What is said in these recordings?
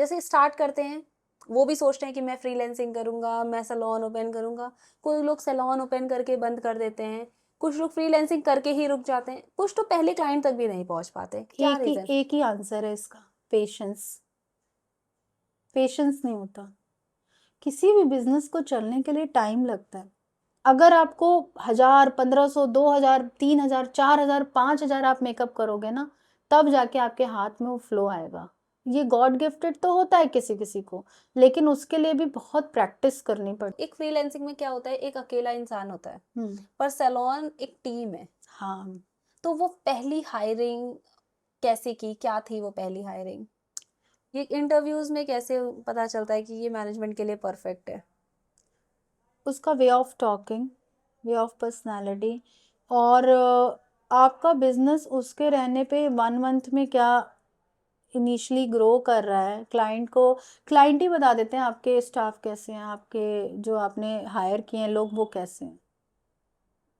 जैसे स्टार्ट करते हैं वो भी सोचते हैं कि मैं फ्रीलैंसिंग करूंगा, मैं सैलून ओपन करूंगा। कोई लोग सैलून ओपन करके बंद कर देते हैं, कुछ लोग फ्रीलैंसिंग करके ही रुक जाते हैं, कुछ तो पहले क्लाइंट तक भी नहीं पहुंच पाते। क्या रीजन? एक ही आंसर है इसका, पेशेंस। पेशेंस नहीं होता। किसी भी बिजनेस को चलने के लिए टाइम लगता है। अगर आपको 1000, 1500, 2000, 3000, 4000, 5000 आप मेकअप करोगे ना, तब जाके आपके हाथ में वो फ्लो आएगा। ये गॉड गिफ्टेड तो होता है किसी किसी को, लेकिन उसके लिए भी बहुत प्रैक्टिस करनी पड़ती एक फ्रीलैंसिंग में क्या होता है, एक अकेला इंसान होता है, है। पर सैलून एक टीम है। हाँ, तो वो पहली हायरिंग कैसे की, क्या थी वो पहली हायरिंग? ये इंटरव्यूज में कैसे पता चलता है कि ये मैनेजमेंट के लिए परफेक्ट है? उसका way of talking, way of personality, और आपका बिजनेस उसके रहने पे 1 मंथ में क्या इनिशियली ग्रो कर रहा है। क्लाइंट ही बता देते हैं आपके स्टाफ कैसे हैं, आपके जो आपने हायर किए हैं लोग वो कैसे हैं।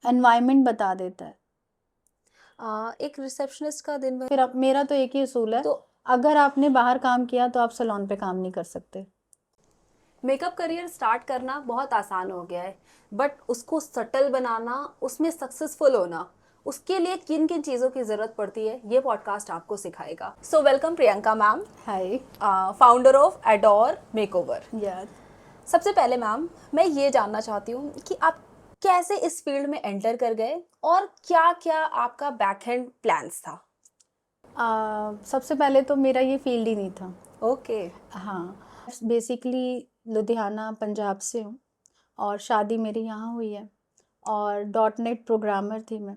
एनवायरनमेंट बता देता है। एक रिसेप्शनिस्ट का दिन भर फिर अब मेरा तो एक ही असूल है, तो अगर आपने बाहर काम किया तो आप सैलून पे काम नहीं कर सकते। मेकअप करियर स्टार्ट करना बहुत आसान हो गया है, बट उसको सटल बनाना, उसमें सक्सेसफुल होना, उसके लिए किन किन चीज़ों की ज़रूरत पड़ती है, ये पॉडकास्ट आपको सिखाएगा। So welcome Priyanka ma'am, hi. Founder of adore makeover. यार, सबसे पहले मैम, मैं ये जानना चाहती हूँ कि आप कैसे इस फील्ड में एंटर कर गए और क्या क्या आपका बैकएंड प्लान्स था? सबसे पहले तो मेरा ये फील्ड ही नहीं था। ओके। हाँ, बेसिकली लुधियाना पंजाब से हूँ, और शादी मेरी यहाँ हुई है, और डॉट नेट प्रोग्रामर थी मैं।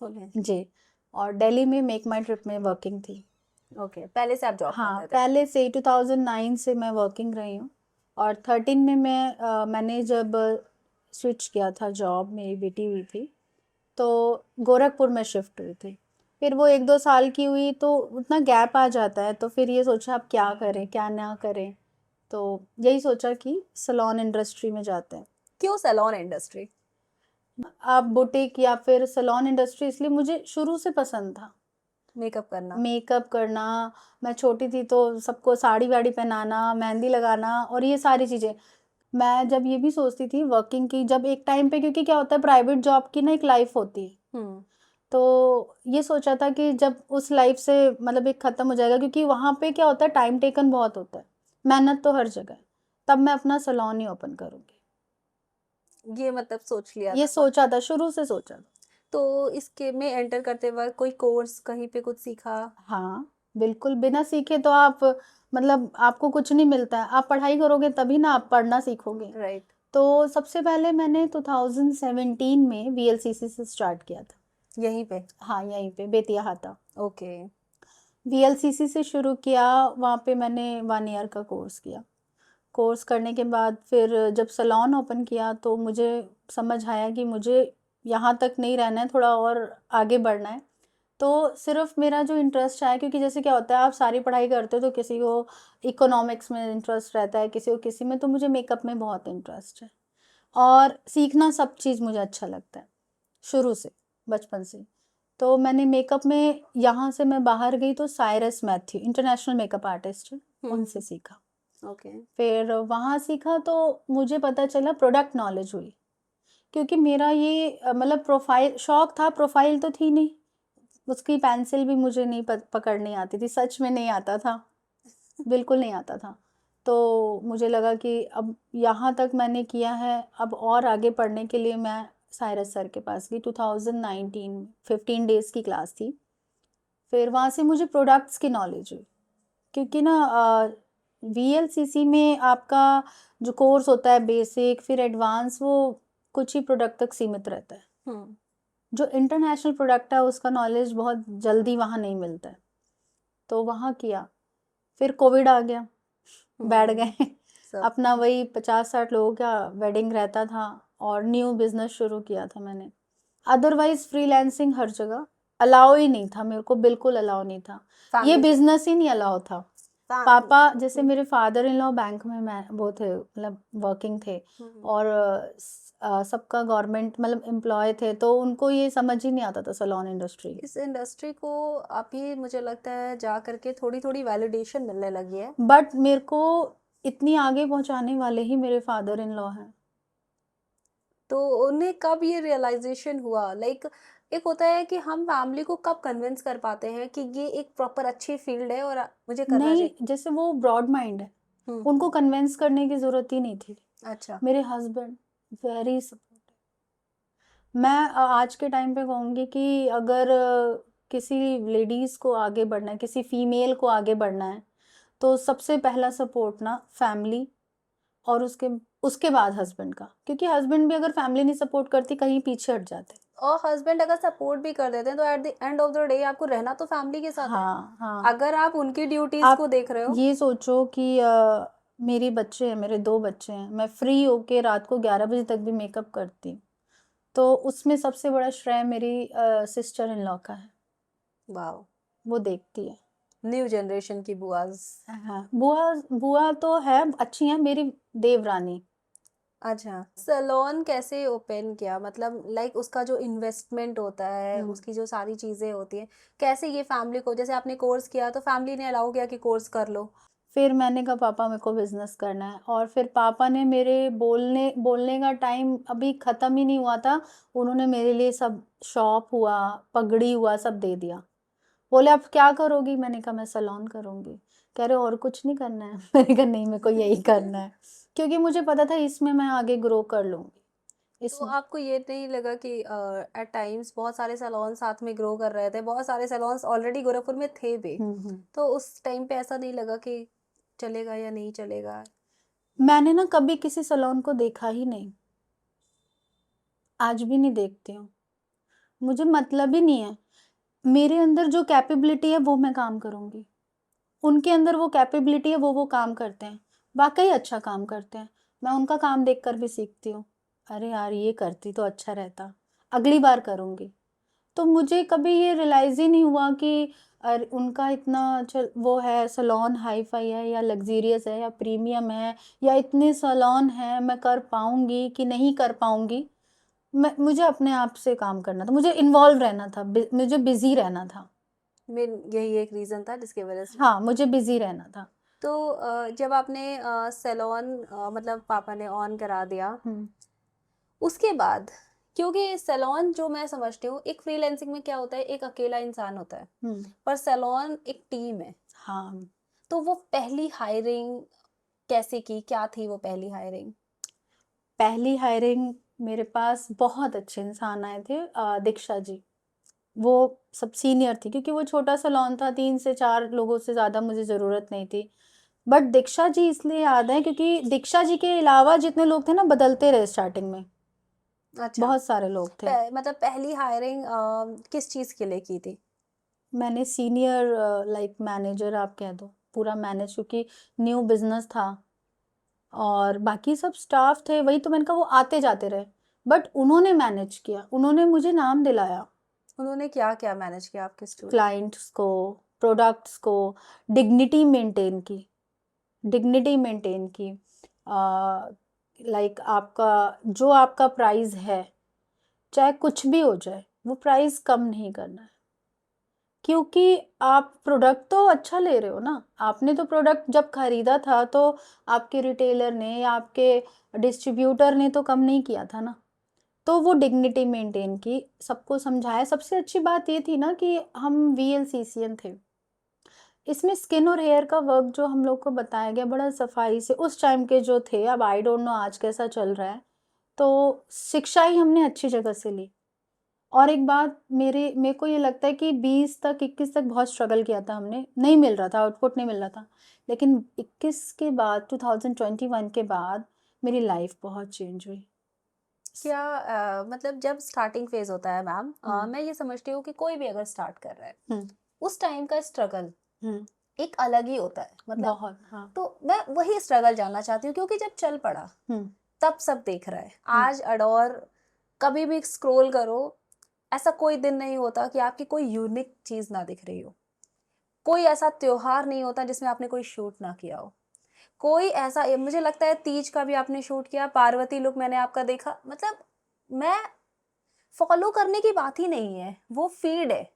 ओके। जी। और दिल्ली में मेक माई ट्रिप में वर्किंग थी। ओके, पहले से आप जॉब हाँ, करते थे? पहले से 2009 से मैं वर्किंग रही हूँ। और 13 में मैंने जब स्विच किया था जॉब, मेरी बेटी हुई थी, तो गोरखपुर में शिफ्ट हुई थी। फिर वो 1-2 साल की हुई तो उतना गैप आ जाता है, तो फिर ये सोचा अब क्या करें क्या ना करें, तो यही सोचा कि सैलून इंडस्ट्री में जाते हैं। क्यों सैलून इंडस्ट्री? आप बुटीक या फिर सैलून इंडस्ट्री, इसलिए मुझे शुरू से पसंद था मेकअप करना? मेकअप करना। मैं छोटी थी तो सबको साड़ी वाड़ी पहनाना, मेहंदी लगाना, और ये सारी चीज़ें। मैं जब ये भी सोचती थी वर्किंग की, जब एक टाइम पे, क्योंकि क्या होता है प्राइवेट जॉब की ना एक लाइफ होती है, हम्म। तो ये सोचा था कि जब उस लाइफ से मतलब एक ख़त्म हो जाएगा, क्योंकि वहाँ पे क्या होता है टाइम टेकन बहुत होता है, मेहनत तो हर जगह है, तब मैं अपना सैलून ही ओपन करूँगी। ये मतलब सोच लिया ये था? सोचा था, शुरू से सोचा था। तो इसके में एंटर करते वक्त कोई कोर्स कहीं पे कुछ सीखा? हाँ, बिल्कुल, बिना सीखे तो आप मतलब आपको कुछ नहीं मिलता है। आप पढ़ाई करोगे तभी ना आप पढ़ना सीखोगे। राइट। तो सबसे पहले मैंने 2017 में वीएलसीसी से स्टार्ट किया था। यहीं पे? हाँ, यहीं पे बेतिया हाता। ओके। वीएलसीसी से शुरू किया, वहाँ पे मैंने 1 ईयर का कोर्स किया। कोर्स करने के बाद फिर जब सैलून ओपन किया तो मुझे समझ आया कि मुझे यहाँ तक नहीं रहना है, थोड़ा और आगे बढ़ना है। तो सिर्फ मेरा जो इंटरेस्ट है, क्योंकि जैसे क्या होता है आप सारी पढ़ाई करते हो तो किसी को इकोनॉमिक्स में इंटरेस्ट रहता है, किसी को किसी में, तो मुझे मेकअप में बहुत इंटरेस्ट है। और सीखना सब चीज़ मुझे अच्छा लगता है शुरू से, बचपन से। तो मैंने मेकअप में, यहाँ से मैं बाहर गई तो Cyrus Matthew international makeup artist है, उनसे सीखा। ओके। फिर वहाँ सीखा तो मुझे पता चला, प्रोडक्ट नॉलेज हुई, क्योंकि मेरा ये मतलब प्रोफाइल शौक था, प्रोफाइल तो थी नहीं। उसकी पेंसिल भी मुझे नहीं पकड़नी आती थी, सच में नहीं आता था, बिल्कुल नहीं आता था। तो मुझे लगा कि अब यहाँ तक मैंने किया है, अब और आगे पढ़ने के लिए मैं साइरस सर के पास गई। 2019 15 डेज़ की क्लास थी। फिर वहाँ से मुझे प्रोडक्ट्स की नॉलेज हुई, क्योंकि ना वीएलसीसी में आपका जो कोर्स होता है बेसिक फिर एडवांस, वो कुछ ही प्रोडक्ट तक सीमित रहता है। हम्म। जो इंटरनेशनल प्रोडक्ट है उसका नॉलेज बहुत जल्दी वहाँ नहीं मिलता है, तो वहाँ किया। फिर कोविड आ गया, बैठ गए। सब। अपना वही 50-60 लोगों का वेडिंग रहता था, और न्यू बिजनेस शुरू किया था मैंने। अदरवाइज फ्रीलांसिंग हर जगह अलाउ ही नहीं था, मेरे को बिल्कुल अलाउ नहीं था, ये फैमिली से? बिजनेस ही नहीं अलाउ था। पापा, जैसे मेरे फादर इन लॉ बैंक में मैं वो थे, मतलब वर्किंग थे, और सबका गवर्नमेंट मतलब एम्प्लॉय थे, तो उनको ये समझ ही नहीं आता था सैलून इंडस्ट्री। इस इंडस्ट्री को अभी मुझे लगता है जा करके थोड़ी थोड़ी वैलिडेशन मिलने लगी है। बट मेरे को इतनी आगे पहुंचाने वाले ही मेरे फादर इन लॉ हैं। तो उन्हें कब ये रियलाइजेशन हुआ, लाइक एक होता है कि हम फैमिली को कब कन्विंस कर पाते हैं कि ये एक प्रॉपर अच्छी फील्ड है और मुझे करना नहीं, चाहिए? जैसे वो ब्रॉड माइंड है, हम्म। उनको कन्विंस करने की जरूरत ही नहीं थी। अच्छा। मेरे हस्बैंड वेरी सपोर्टिव। मैं आज के टाइम पे कहूँगी कि अगर किसी लेडीज को आगे बढ़ना है, किसी फीमेल को आगे बढ़ना है, तो सबसे पहला सपोर्ट ना फैमिली, और उसके उसके बाद हस्बैंड का, क्योंकि हस्बैंड भी अगर फैमिली नहीं सपोर्ट करती कहीं पीछे हट जाते। और हस्बैंड अगर सपोर्ट भी कर देते हैं तो at the end of the day आपको रहना तो फैमिली के साथ है। हाँ हाँ। अगर आप उनकी ड्यूटीज आप को देख रहे हो। ये सोचो कि मेरे बच्चे हैं, मेरे 2 बच्चे हैं, मैं फ्री होके रात को 11 बजे तक भी मेकअप करती हूँ, तो उसमें सबसे बड़ा श्रेय मेरी सिस्टर इन लॉ का है। वाओ। वो देखती है। न्यू जनरेशन की बुआज। हाँ, बुआ बुआ तो है, अच्छी है मेरी देवरानी। अच्छा, सैलून कैसे ओपन किया, मतलब लाइक उसका जो इन्वेस्टमेंट होता है, उसकी जो सारी चीजें होती हैं, कैसे ये फैमिली को, जैसे आपने कोर्स किया तो फैमिली ने अलाउ किया कि कोर्स कर लो? फिर मैंने कहा पापा मेरे को बिजनेस करना है, और फिर पापा ने मेरे बोलने बोलने का टाइम अभी ख़त्म ही नहीं हुआ था, उन्होंने मेरे लिए सब शॉप हुआ, पगड़ी हुआ, सब दे दिया। बोले अब क्या करोगी? मैंने कहा मैं सैलून करूँगी। कह रहे और कुछ नहीं करना है? मैंने कहा नहीं, मेरे को यही करना है, क्योंकि मुझे पता था इसमें मैं आगे ग्रो कर लूँगी। तो इसमें आपको ये नहीं लगा कि एट टाइम्स बहुत सारे सैलून साथ में ग्रो कर रहे थे, बहुत सारे सैलून्स ऑलरेडी गोरखपुर में थे भी, तो उस टाइम पे ऐसा नहीं लगा कि चलेगा या नहीं चलेगा? मैंने ना कभी किसी सैलून को देखा ही नहीं, आज भी नहीं देखती हूँ, मुझे मतलब ही नहीं है। मेरे अंदर जो कैपेबिलिटी है वो मैं काम करूँगी, उनके अंदर वो कैपेबिलिटी है, वो काम करते हैं, वाक़ई अच्छा काम करते हैं। मैं उनका काम देखकर भी सीखती हूँ, अरे यार ये करती तो अच्छा रहता, अगली बार करूँगी। तो मुझे कभी ये रियलाइज़ ही नहीं हुआ कि उनका इतना वो है सैलून हाई-फाई है या लग्ज़रियस है या प्रीमियम है या इतने सैलून हैं, मैं कर पाऊँगी कि नहीं कर पाऊँगी। मुझे अपने आप से काम करना था, मुझे इन्वॉल्व रहना था, मुझे बिज़ी रहना था। मेन यही एक रीजन था जिसकी वजह से। हाँ, मुझे बिज़ी रहना था। तो जब आपने सैलून मतलब पापा ने ऑन करा दिया, उसके बाद, क्योंकि सैलून जो मैं समझती हूँ, एक फ्रीलांसिंग में क्या होता है, एक अकेला इंसान होता है, पर सैलून एक टीम है। हाँ। तो वो पहली हायरिंग कैसे की, क्या थी वो पहली हायरिंग? पहली हायरिंग मेरे पास बहुत अच्छे इंसान आए थे, दीक्षा जी। वो सब सीनियर थी, क्योंकि वो छोटा सैलून था, 3 से 4 लोगों से ज़्यादा मुझे ज़रूरत नहीं थी। बट दीक्षा जी इसलिए याद है क्योंकि दीक्षा जी के अलावा जितने लोग थे ना बदलते रहे स्टार्टिंग में, अच्छा। बहुत सारे लोग थे। मतलब पहली हायरिंग किस चीज के लिए की थी? मैंने सीनियर लाइक मैनेजर आप कह दो, पूरा मैनेज, क्योंकि न्यू बिजनेस था और बाकी सब स्टाफ थे, वही तो मैंने कहा वो आते जाते रहे, बट उन्होंने मैनेज किया, उन्होंने मुझे नाम दिलाया। उन्होंने क्या क्या मैनेज किया आपके स्टूडेंट? क्लाइंट्स को, प्रोडक्ट्स को, डिग्निटी मेंटेन की, डिग्निटी मेंटेन की, लाइक आपका जो आपका प्राइस है, चाहे कुछ भी हो जाए, वो प्राइस कम नहीं करना है, क्योंकि आप प्रोडक्ट तो अच्छा ले रहे हो ना। आपने तो प्रोडक्ट जब खरीदा था तो आपके रिटेलर ने या आपके डिस्ट्रीब्यूटर ने तो कम नहीं किया था ना। तो वो डिग्निटी मेंटेन की, सबको समझाया। सबसे अच्छी बात ये थी ना कि हम वीएलसीसीएन थे, इसमें स्किन और हेयर का वर्क जो हम लोग को बताया गया बड़ा सफाई से, उस टाइम के जो थे, अब आई डोंट नो आज कैसा चल रहा है, तो शिक्षा ही हमने अच्छी जगह से ली। और एक बात, मेरे को ये लगता है कि 20 तक 21 तक बहुत स्ट्रगल किया था हमने, नहीं मिल रहा था, आउटपुट नहीं मिल रहा था, लेकिन 21 के बाद 2021 के बाद मेरी लाइफ बहुत चेंज हुई। क्या मतलब जब स्टार्टिंग फेज होता है मैम, मैं ये समझती हूँ कि कोई भी अगर स्टार्ट कर रहा है, उस टाइम का स्ट्रगल एक अलग ही होता है, मतलब बहुत, हाँ। तो मैं वही स्ट्रगल जानना चाहती हूँ, क्योंकि जब चल पड़ा तब सब देख रहा है। आज अडोर कभी भी स्क्रॉल करो, ऐसा कोई दिन नहीं होता कि आपकी कोई यूनिक चीज ना दिख रही हो, कोई ऐसा त्योहार नहीं होता जिसमें आपने कोई शूट ना किया हो। कोई ऐसा, मुझे लगता है तीज का भी आपने शूट किया, पार्वती लुक मैंने आपका देखा, मतलब मैं फॉलो करने की बात ही नहीं है, वो फीड है।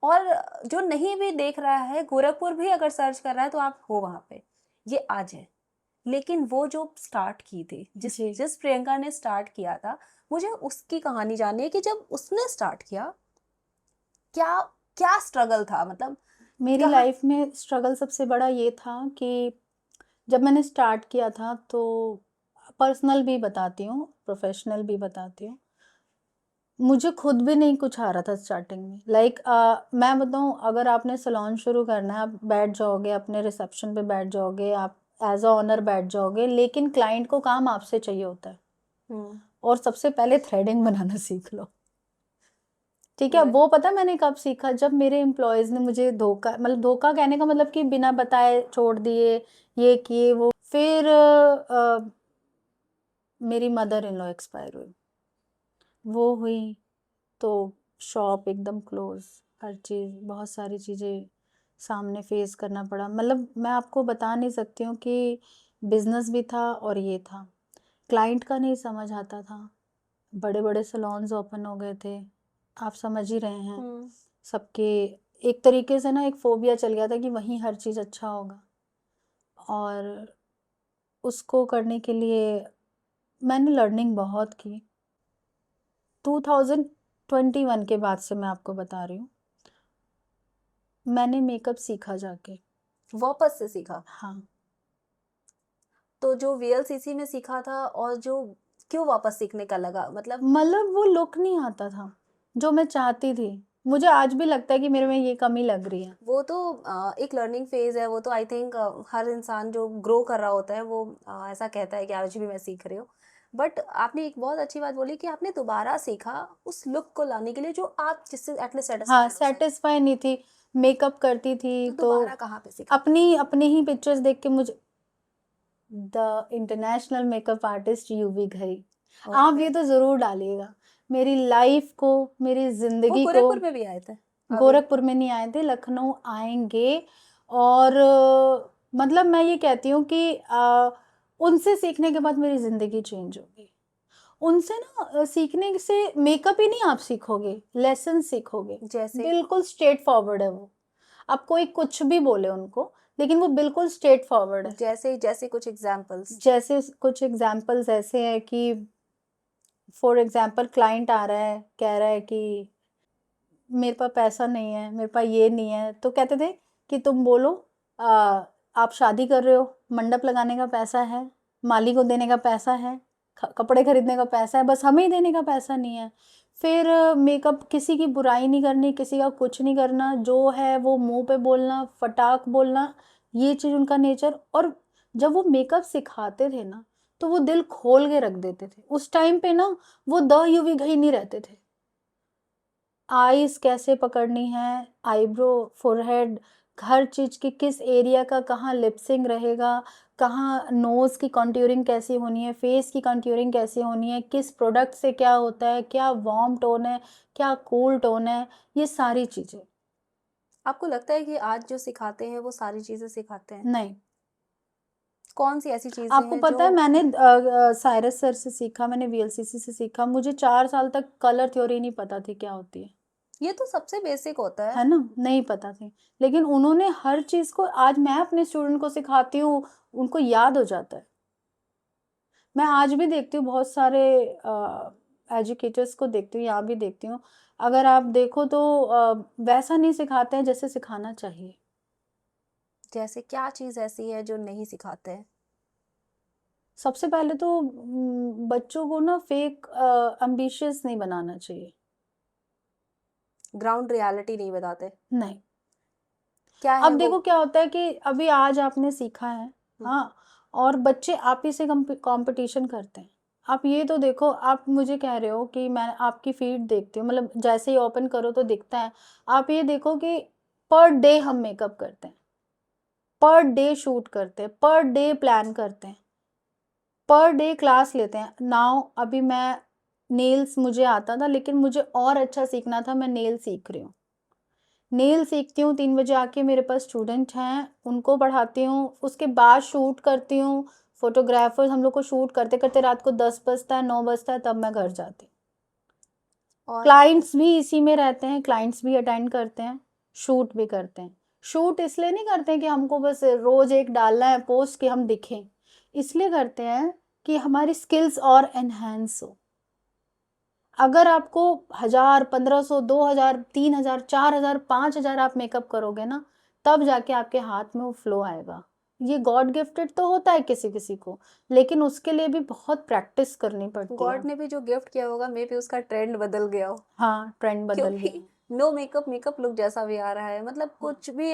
और जो नहीं भी देख रहा है, गोरखपुर भी अगर सर्च कर रहा है तो आप हो वहाँ पे, ये आज है। लेकिन वो जो स्टार्ट की थी, जिस जी। जिस प्रियंका ने स्टार्ट किया था, मुझे उसकी कहानी जाननी है कि जब उसने स्टार्ट किया, क्या क्या स्ट्रगल था, मतलब मेरी कहाँ। लाइफ में स्ट्रगल सबसे बड़ा ये था कि जब मैंने स्टार्ट किया था तो पर्सनल भी बताती हूँ, प्रोफेशनल भी बताती हूँ। मुझे खुद भी नहीं कुछ आ रहा था स्टार्टिंग में। लाइक मैं बताऊँ, अगर आपने सैलून शुरू करना है, आप बैठ जाओगे, अपने रिसेप्शन पे बैठ जाओगे, आप एज़ अ ओनर बैठ जाओगे, लेकिन क्लाइंट को काम आपसे चाहिए होता है। हम्म। और सबसे पहले थ्रेडिंग बनाना सीख लो। ठीक है, Right. वो पता है मैंने कब सीखा? जब मेरे एम्प्लॉयज़ ने मुझे धोखा, मतलब धोखा कहने का मतलब कि बिना बताए छोड़ दिए, ये किए वो। फिर मेरी मदर इन लॉ एक्सपायर हुई। वो हुई तो शॉप एकदम क्लोज़, हर चीज़, बहुत सारी चीज़ें सामने फेस करना पड़ा। मतलब मैं आपको बता नहीं सकती हूँ कि बिज़नेस भी था और ये था। क्लाइंट का नहीं समझ आता था। बड़े-बड़े सैलून्स ओपन हो गए थे। आप समझ ही रहे हैं। हम्म। सबके एक तरीके से ना एक फ़ोबिया चल गया था कि वहीं हर चीज़ अच्छा होगा। और उसको करने के लिए मैंने लर्निंग बहुत की। 2021 के बाद से मैं आपको बता रही हूँ, मैंने मेकअप सीखा जाके। वापस से सीखा? हाँ। तो जो वीएलसीसी में सीखा था और जो क्यों वापस सीखने का लगा, मतलब मतलब वो लुक नहीं आता था, जो मैं चाहती थी। मुझे आज भी लगता है कि मेरे में ये कमी लग रही है। वो तो एक लर्निंग फेज है, वो तो आई थिंक हर इंसान जो ग्रो कर रहा होता है वो ऐसा कहता है कि आज भी मैं सीख रही हूँ। बट आपने एक बहुत अच्छी बात बोली कि आपने दोबारा सीखा उस लुक को लाने के लिए जो आप जिससे एटलीस्ट हाँ, सेटिस्फाइड हो सके। सैटिस्फाई नहीं थी, मेकअप करती थी तो तो दोबारा कहाँ पे सीखा? अपनी अपने ही पिक्चर्स देख के मुझे the international makeup artist UV Ghai, आप ओके। ये तो ज़रूर डालिएगा। मेरी लाइफ को, मेरी वो ज़िंदगी को। गोरखपुर में भी आए थे अभी? गोरखपुर में नहीं आए थे, लखनऊ आएँगे। और मतलब मैं ये कहती हूँ कि उनसे सीखने के बाद मेरी ज़िंदगी चेंज हो गई। उनसे ना सीखने से मेकअप ही नहीं आप सीखोगे, लेसन सीखोगे। जैसे? बिल्कुल स्ट्रेट फॉरवर्ड है वो। अब कोई कुछ भी बोले उनको, लेकिन वो बिल्कुल स्ट्रेट फॉरवर्ड है। जैसे जैसे कुछ एग्जांपल्स? जैसे कुछ एग्ज़ाम्पल्स ऐसे हैं कि फॉर एग्ज़ाम्पल क्लाइंट आ रहा है, कह रहा है कि मेरे पास पैसा नहीं है, मेरे पास ये नहीं है, तो कहते थे कि तुम बोलो अ, आप शादी कर रहे हो, मंडप लगाने का पैसा है, माली को देने का पैसा है, कपड़े खरीदने का पैसा है, बस हमें ही देने का पैसा नहीं है। फिर मेकअप, किसी की बुराई नहीं करनी, किसी का कुछ नहीं करना, जो है वो मुंह पे बोलना, फटाक बोलना, ये चीज़ उनका नेचर। और जब वो मेकअप सिखाते थे ना, तो वो दिल खोल के रख देते थे। उस टाइम पे ना वो द यूवी घई नहीं रहते थे। आईज़ कैसे पकड़नी है, आईब्रो, फोरहेड, हर चीज़ की किस एरिया का कहाँ लिपसिंग रहेगा, कहाँ नोज़ की कॉन्टूरिंग कैसी होनी है, फेस की कॉन्टूरिंग कैसी होनी है, किस प्रोडक्ट से क्या होता है, क्या वार्म टोन है, क्या कूल टोन है, ये सारी चीज़ें। आपको लगता है कि आज जो सिखाते हैं वो सारी चीजें सिखाते हैं? नहीं, कौन सी ऐसी चीजें आपको हैं जो। पता है मैंने साइरस सर से सीखा, मैंने वीएलसीसी से सीखा। मुझे 4 साल तक कलर थ्योरी नहीं पता थी क्या होती है। ये तो सबसे बेसिक होता है। है ना? नहीं पता थी। लेकिन उन्होंने हर चीज़ को, आज मैं अपने स्टूडेंट को सिखाती हूँ, उनको याद हो जाता है। मैं आज भी देखती हूँ बहुत सारे एजुकेटर्स को देखती हूँ, यहाँ भी देखती हूँ। अगर आप देखो तो वैसा नहीं सिखाते हैं जैसे सिखाना चाहिए। जैसे क्या चीज ऐसी है जो नहीं सिखाते हैं? सबसे पहले तो बच्चों को ना फेक एम्बिशियस नहीं बनाना चाहिए। ग्राउंड रियलिटी नहीं बताते? नहीं। क्या है अब वो? देखो क्या होता है कि अभी आज आपने सीखा है, हम्म। हाँ, और बच्चे आप ही से कंपटीशन करते हैं। आप ये तो देखो, आप मुझे कह रहे हो कि मैं आपकी फीड देखती हूँ, मतलब जैसे ही ओपन करो तो दिखता है। आप ये देखो कि पर डे हम मेकअप करते हैं, पर डे शूट करते हैं, पर डे प्लान करते हैं, पर डे क्लास लेते हैं। नाउ अभी मैं नेल्स मुझे आता था, लेकिन मुझे और अच्छा सीखना था, मैं नेल सीख रही हूँ। नेल सीखती हूँ, 3 बजे आके मेरे पास स्टूडेंट हैं, उनको पढ़ाती हूँ, उसके बाद शूट करती हूँ। फोटोग्राफर्स हम लोग को शूट करते करते रात को 10 बजता है, 9 बजता है, तब मैं घर जाती हूँ। और क्लाइंट्स भी इसी में रहते हैं, क्लाइंट्स भी अटेंड करते हैं, शूट भी करते हैं। शूट इसलिए नहीं करते हैं कि हमको बस रोज एक डालना है पोस्ट कि हम दिखें, इसलिए करते हैं कि हमारी स्किल्स और एनहेंस हो। अगर आपको 1000, 1500, 2000, 3000, 4000, 5000 आप मेकअप करोगे ना, तब जाके आपके हाथ में वो फ्लो आएगा। ये गॉड गिफ्टेड तो होता है किसी किसी को, लेकिन उसके लिए भी बहुत प्रैक्टिस करनी पड़ती है। गॉड ने भी जो गिफ्ट किया होगा, मे भी उसका ट्रेंड बदल गया हो, हाँ, ट्रेंड बदल गया क्योंकि है। नो मेकअप मेकअप लुक जैसा भी आ रहा है, मतलब कुछ भी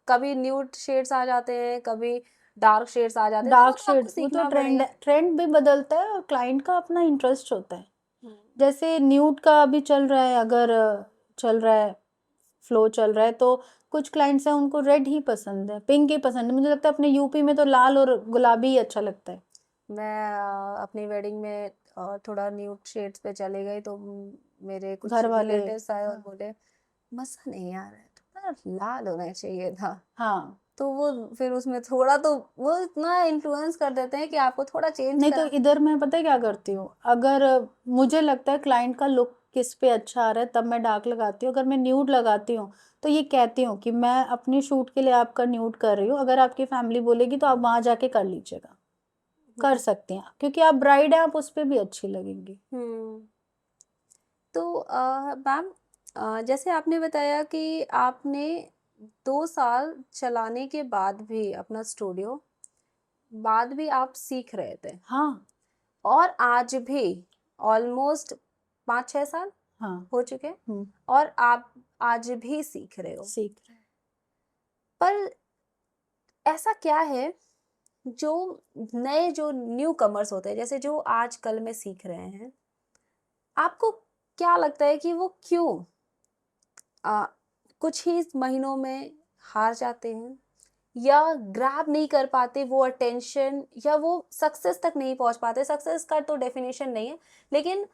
कभी न्यूड शेड्स आ जाते हैं, कभी डार्क शेड्स आ जाते हैं, तो वो डार्क तो आपको शेड्स, वो तो सीखना ट्रेंड पड़ेगा। है, ट्रेंड भी बदलता है और क्लाइंट का अपना इंटरेस्ट होता है। हम्म, जैसे न्यूड का अभी चल रहा है, अगर चल रहा है, फ्लो चल रहा है, तो कुछ क्लाइंट्स हैं उनको रेड ही पसंद है, पिंक ही पसंद है। मुझे लगता है अपने यूपी में तो लाल और गुलाबी ही अच्छा लगता है। मैं अपनी वेडिंग में थोड़ा न्यूड शेड्स पे चले गई, तो मेरे कुछ घर वाले, रिलेटिव्स आए और हाँ बोले मजा नहीं आ रहा है, थोड़ा लाल होना चाहिए था। हाँ। तो वो फिर उसमें थोड़ा, तो वो इतना इन्फ्लुएंस कर देते हैं कि आपको थोड़ा चेंज नहीं तो करा। इधर मैं पता है क्या करती हूँ, अगर मुझे लगता है क्लाइंट का लुक किस पे अच्छा आ रहा है, तब मैं डार्क लगाती हूँ। अगर मैं न्यूड लगाती हूँ तो ये कहती हूँ कि मैं अपनी शूट के लिए आपका न्यूड कर रही हूँ, अगर आपकी फैमिली बोलेगी तो आप वहां जाके कर लीजिएगा, कर सकती हैं, क्योंकि आप ब्राइड हैं, आप उस पे भी अच्छी लगेंगी। हम्म। तो मैम, जैसे आपने बताया कि आपने 2 साल चलाने के बाद भी अपना स्टूडियो, बाद भी आप सीख रहे थे, हाँ और आज भी ऑलमोस्ट 5-6 साल हाँ। हो चुके हैं, हम्म। और आप आज भी सीख रहे हो। सीख रहे हैं। पर ऐसा क्या है जो नए, जो न्यू कमर्स होते हैं, जैसे जो आजकल में सीख रहे हैं, आपको क्या लगता है कि वो क्यों आ, कुछ ही महीनों में हार जाते हैं, या ग्रैब नहीं कर पाते वो अटेंशन, या वो सक्सेस तक नहीं पहुंच पाते? सक्सेस का तो डेफिनेशन नहीं है, लेकिन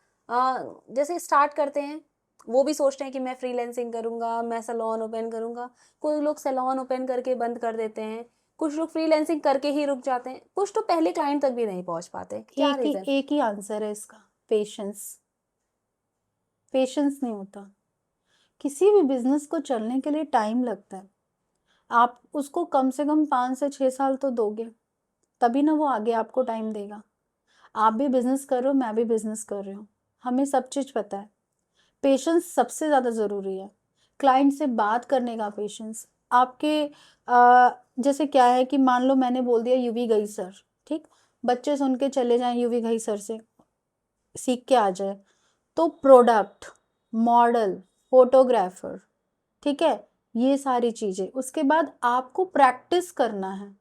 जैसे स्टार्ट करते हैं, वो भी सोचते हैं कि मैं फ्रीलैंसिंग करूंगा, मैं सैलून ओपन करूंगा। कोई लोग सैलून ओपन करके बंद कर देते हैं, कुछ लोग फ्रीलैंसिंग करके ही रुक जाते हैं, कुछ तो पहले क्लाइंट तक भी नहीं पहुंच पाते। क्या रीजन? एक ही आंसर है इसका, पेशेंस। पेशेंस नहीं होता। किसी भी बिजनेस को चलने के लिए टाइम लगता है। आप उसको कम से कम 5 से 6 साल तो दोगे, तभी ना वो आगे आपको टाइम देगा। आप भी बिजनेस कर रहे हो, मैं भी बिजनेस कर रही हूँ, हमें सब चीज़ पता है। पेशेंस सबसे ज़्यादा ज़रूरी है। क्लाइंट से बात करने का पेशेंस आपके, जैसे क्या है कि मान लो मैंने बोल दिया यूवी गई सर, ठीक, बच्चे सुन के चले जाएं यूवी गई सर से, सीख के आ जाए, तो प्रोडक्ट, मॉडल, फोटोग्राफर, ठीक है, ये सारी चीज़ें, उसके बाद आपको प्रैक्टिस करना है।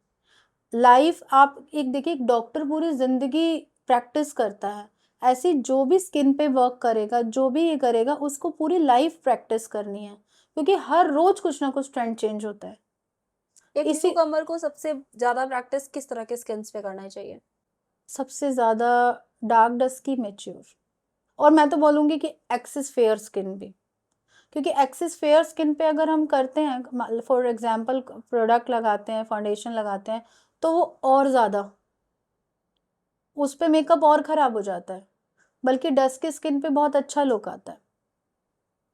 लाइफ आप एक देखिए, एक डॉक्टर पूरी जिंदगी प्रैक्टिस करता है, ऐसे जो भी स्किन पे वर्क करेगा, जो भी ये करेगा, उसको पूरी लाइफ प्रैक्टिस करनी है, क्योंकि हर रोज कुछ ना कुछ ट्रेंड चेंज होता है। एक न्यू इसी कमर को सबसे ज्यादा प्रैक्टिस किस तरह के स्किल्स पे करना चाहिए? सबसे ज्यादा डार्क डस्की मेच्योर, और मैं तो बोलूंगी कि एक्सिस फेयर स्किन भी, क्योंकि एक्सिस फेयर स्किन पे अगर हम करते हैं, फॉर एग्जांपल प्रोडक्ट लगाते हैं, फाउंडेशन लगाते हैं, तो वो और ज़्यादा उस पे मेकअप और ख़राब हो जाता है, बल्कि डस्की स्किन पे बहुत अच्छा लुक आता है।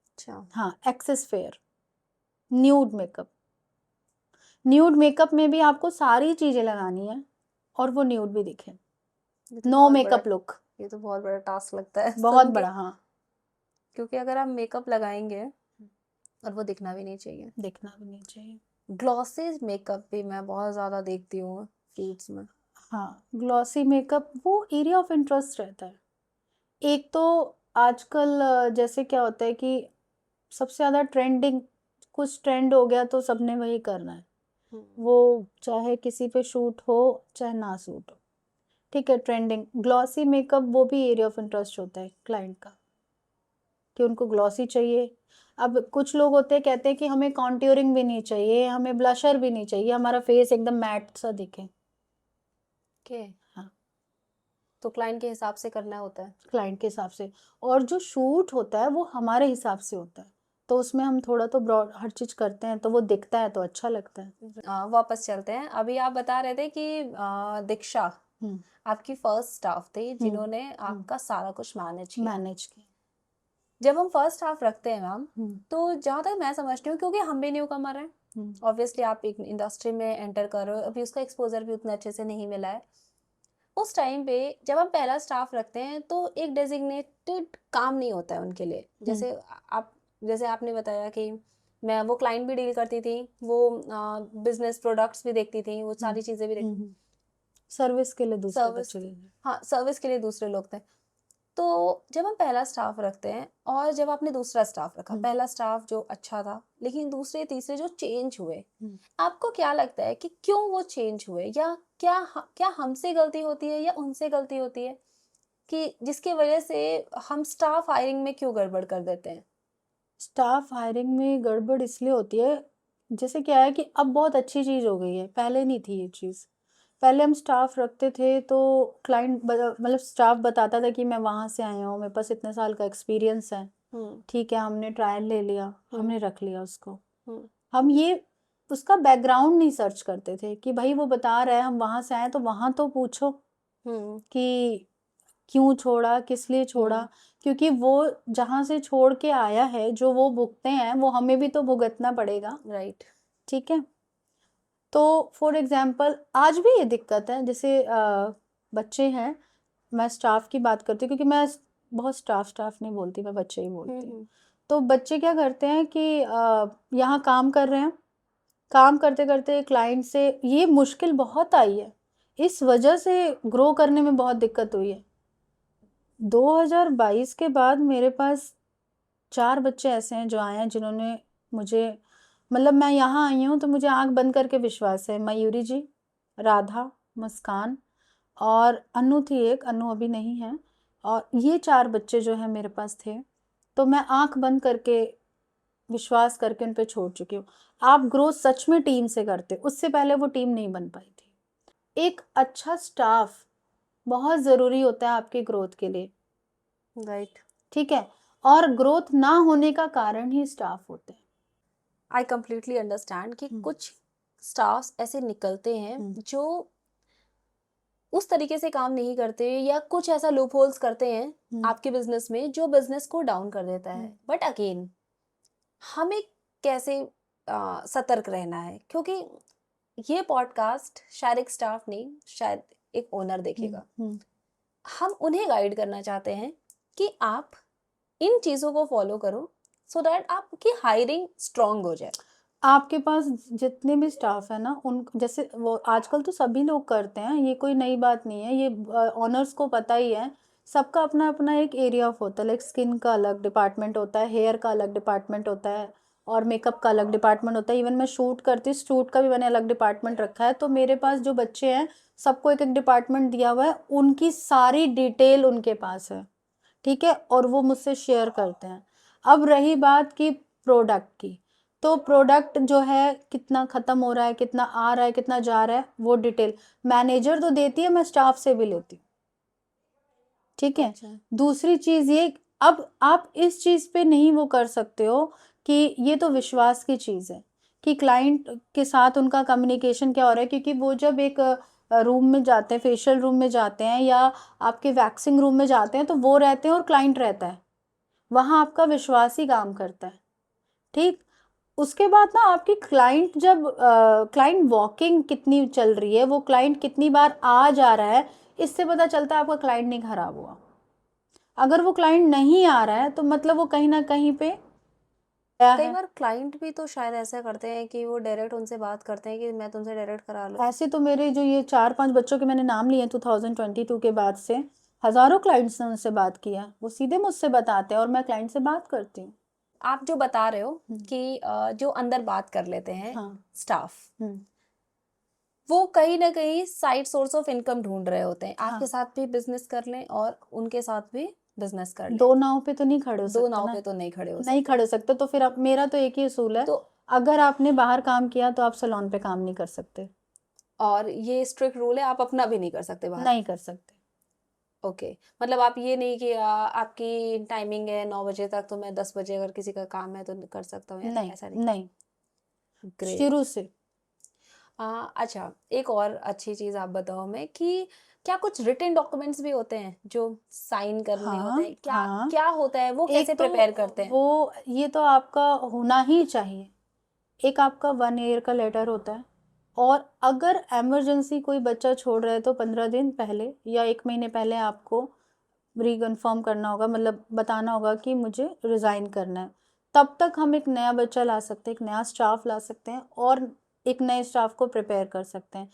अच्छा, हाँ, axis fair, nude makeup, nude makeup में भी आपको सारी चीज़ें लगानी है और वो न्यूड भी दिखे, ये तो नो बहुत बड़ा, मेकअप लुक, ये तो बहुत बड़ा टास्क लगता है बहुत सुन के। बड़ा। हाँ, क्योंकि अगर आप मेकअप लगाएंगे और वो दिखना भी नहीं चाहिए। दिखना भी नहीं चाहिए। ग्लॉसेज मेकअप भी मैं बहुत ज़्यादा देखती हूँ फीड्स में। हाँ, ग्लॉसी मेकअप वो एरिया ऑफ इंटरेस्ट रहता है। एक तो आजकल जैसे क्या होता है कि सबसे ज़्यादा ट्रेंडिंग, कुछ ट्रेंड हो गया तो सबने वही करना है, वो चाहे किसी पे शूट हो चाहे ना शूट हो, ठीक है, ट्रेंडिंग ग्लॉसी मेकअप, वो भी एरिया ऑफ इंटरेस्ट होता है क्लाइंट का, कि उनको ग्लॉसी चाहिए। अब कुछ लोग होते हैं कहते हैं कि हमें कॉन्ट्योरिंग भी नहीं चाहिए, हमें ब्लशर भी नहीं चाहिए, हमारा फेस एकदम मैट सा दिखे। ओके, हाँ, तो क्लाइंट के हिसाब से करना होता है। क्लाइंट के हिसाब से, और जो शूट होता है वो हमारे हिसाब से होता है, तो उसमें हम थोड़ा तो ब्रॉड हर चीज़ करते हैं, तो वो दिखता है तो अच्छा लगता है। वापस चलते हैं। अभी आप बता रहे थे कि दीक्षा हम्म आपकी फर्स्ट स्टाफ थी हम्म जिन्होंने आपका सारा कुछ मैनेज किया। मैनेज किया। जब हम फर्स्ट स्टाफ रखते हैं मैम, हम्म तो जहाँ तक मैं समझती हूँ, क्योंकि हम भी न्यू कमर हैं, हम्म ऑब्वियसली आप एक इंडस्ट्री में एंटर कर रहे हो, अभी उसका एक्सपोजर भी उतना अच्छे से नहीं मिला है। उस टाइम पे जब हम पहला स्टाफ रखते हैं तो एक डेजिग्नेटेड काम नहीं होता है उनके लिए। जैसे आप जैसे आपने बताया कि मैं वो क्लाइंट भी डील करती थी, वो बिजनेस प्रोडक्ट्स भी देखती थी, वो सारी चीज़ें भी देखती, सर्विस के लिए दूसरे सर्विस, बच्चे लेंगे। हाँ सर्विस के लिए दूसरे लोग थे। तो जब हम पहला स्टाफ रखते हैं और जब आपने दूसरा स्टाफ रखा, पहला स्टाफ जो अच्छा था, लेकिन दूसरे तीसरे जो चेंज हुए, आपको क्या लगता है कि क्यों वो चेंज हुए, या क्या हमसे गलती होती है या उनसे गलती होती है, कि जिसकी वजह से हम स्टाफ हायरिंग में क्यों गड़बड़ कर देते हैं? स्टाफ हायरिंग में गड़बड़ इसलिए होती है, जैसे क्या है कि अब बहुत अच्छी चीज़ हो गई है, पहले नहीं थी ये चीज़। पहले हम स्टाफ रखते थे तो क्लाइंट मतलब स्टाफ बताता था कि मैं वहाँ से आया हूँ, मेरे पास इतने साल का एक्सपीरियंस है, ठीक है, हमने ट्रायल ले लिया, हमने रख लिया उसको। हम ये उसका बैकग्राउंड नहीं सर्च करते थे कि भाई वो बता रहा है हम वहाँ से आए, तो वहाँ तो पूछो कि क्यों छोड़ा, किस लिए छोड़ा, क्योंकि वो जहाँ से छोड़ के आया है, जो वो भुगते हैं वो हमें भी तो भुगतना पड़ेगा। राइट। ठीक है, तो फॉर एग्जाम्पल आज भी ये दिक्कत है, जैसे बच्चे हैं, मैं स्टाफ की बात करती हूँ क्योंकि मैं बहुत स्टाफ नहीं बोलती, मैं बच्चे ही बोलती हूँ। तो बच्चे क्या करते हैं कि यहाँ काम कर रहे हैं, काम करते करते क्लाइंट से ये मुश्किल बहुत आई है, इस वजह से ग्रो करने में बहुत दिक्कत हुई है। 2022 के बाद मेरे पास 4 बच्चे ऐसे हैं जो आए हैं जिन्होंने मुझे, मतलब मैं यहाँ आई हूँ तो मुझे आंख बंद करके विश्वास है, मयूरी जी, राधा, मुस्कान और अनु थी एक, अनु अभी नहीं है, और ये 4 बच्चे जो हैं मेरे पास थे, तो मैं आंख बंद करके विश्वास करके उन पे छोड़ चुकी हूँ। आप ग्रोथ सच में टीम से करते, उससे पहले वो टीम नहीं बन पाई थी। एक अच्छा स्टाफ बहुत ज़रूरी होता है आपकी ग्रोथ के लिए। राइट। ठीक है, और ग्रोथ ना होने का कारण ही स्टाफ होते हैं। आई कंप्लीटली अंडरस्टैंड कि कुछ स्टाफ्स ऐसे निकलते हैं जो उस तरीके से काम नहीं करते, या कुछ ऐसा लूप होल्स करते हैं आपके बिजनेस में जो बिजनेस को डाउन कर देता है। बट अगेन हमें कैसे सतर्क रहना है, क्योंकि ये पॉडकास्ट शायद एक स्टाफ नहीं, शायद एक ओनर देखेगा। हम उन्हें गाइड करना चाहते हैं कि आप इन चीज़ों को फॉलो करो, सो दैट आपकी हायरिंग स्ट्रांग हो जाए। आपके पास जितने भी स्टाफ है ना, उन जैसे वो आजकल तो सभी लोग करते हैं, ये कोई नई बात नहीं है, ये ऑनर्स को पता ही है, सबका अपना अपना एक एरिया ऑफ होता है, लाइक स्किन का अलग डिपार्टमेंट होता है, हेयर का अलग डिपार्टमेंट होता है, और मेकअप का अलग डिपार्टमेंट होता है। इवन मैं शूट करती हूँ, शूट का भी मैंने अलग डिपार्टमेंट रखा है। तो मेरे पास जो बच्चे हैं सबको एक एक डिपार्टमेंट दिया हुआ है, उनकी सारी डिटेल उनके पास है, ठीक है, और वो मुझसे शेयर करते हैं। अब रही बात की प्रोडक्ट की, तो प्रोडक्ट जो है कितना ख़त्म हो रहा है, कितना आ रहा है, कितना जा रहा है, वो डिटेल मैनेजर तो देती है, मैं स्टाफ से भी लेती हूँ। ठीक है, अच्छा। दूसरी चीज़ ये, अब आप इस चीज़ पे नहीं वो कर सकते हो कि ये तो विश्वास की चीज़ है कि क्लाइंट के साथ उनका कम्युनिकेशन क्या हो रहा है, क्योंकि वो जब एक रूम में जाते हैं, फेशियल रूम में जाते हैं या आपके वैक्सिंग रूम में जाते हैं, तो वो रहते हैं और क्लाइंट रहता है, वहाँ आपका विश्वास ही काम करता है। ठीक, उसके बाद ना आपकी क्लाइंट जब क्लाइंट वॉकिंग कितनी चल रही है, वो क्लाइंट कितनी बार आ जा रहा है, इससे पता चलता है आपका क्लाइंट नहीं खराब हुआ। अगर वो क्लाइंट नहीं आ रहा है तो मतलब वो कहीं ना कहीं पे गया कई है। बार क्लाइंट भी तो शायद ऐसा करते हैं कि वो डायरेक्ट उनसे बात करते हैं कि मैं तुमसे डायरेक्ट करा लूँ। ऐसे तो मेरे जो ये 4-5 बच्चों के मैंने नाम लिए 2022 के बाद से, हज़ारों क्लाइंट्स ने उनसे बात किया, वो सीधे मुझसे बताते हैं और मैं क्लाइंट से बात करती हूँ। आप जो बता रहे हो कि जो अंदर बात कर लेते हैं हाँ। स्टाफ, वो कहीं ना कहीं साइड सोर्स ऑफ इनकम ढूंढ रहे होते हैं, आपके साथ भी बिजनेस कर लें और उनके साथ भी बिजनेस कर लें। दो नाव पे तो नहीं खड़े हो दो सकते नाव ना, पे तो नहीं खड़े हो नहीं सकते। खड़े हो सकते। तो फिर अब मेरा तो एक ही उसूल है, तो अगर आपने बाहर काम किया तो आप सैलून पे काम नहीं कर सकते, और ये स्ट्रिक्ट रूल है, आप अपना भी नहीं कर सकते बाहर। नहीं कर सकते। ओके, मतलब आप ये नहीं कि आपकी टाइमिंग है 9 बजे तक, तो मैं 10 बजे अगर किसी का काम है तो कर सकता हूँ, नहीं, ऐसा नहीं? नहीं, ग्रेट। शुरू से। अच्छा, एक और अच्छी चीज़ आप बताओ हमें कि क्या कुछ रिटन डॉक्यूमेंट्स भी होते हैं जो साइन करने होते हाँ, हैं? क्या हाँ। क्या होता है? वो कैसे एक तो प्रिपेयर करते हैं? वो ये तो आपका होना ही चाहिए। एक आपका 1 ईयर का लेटर होता है, और अगर इमरजेंसी कोई बच्चा छोड़ रहा है तो 15 दिन पहले या 1 महीने पहले आपको रीकन्फर्म करना होगा, मतलब बताना होगा कि मुझे रिज़ाइन करना है। तब तक हम एक नया बच्चा ला सकते हैं, एक नया स्टाफ ला सकते हैं और एक नए स्टाफ को प्रिपेयर कर सकते हैं।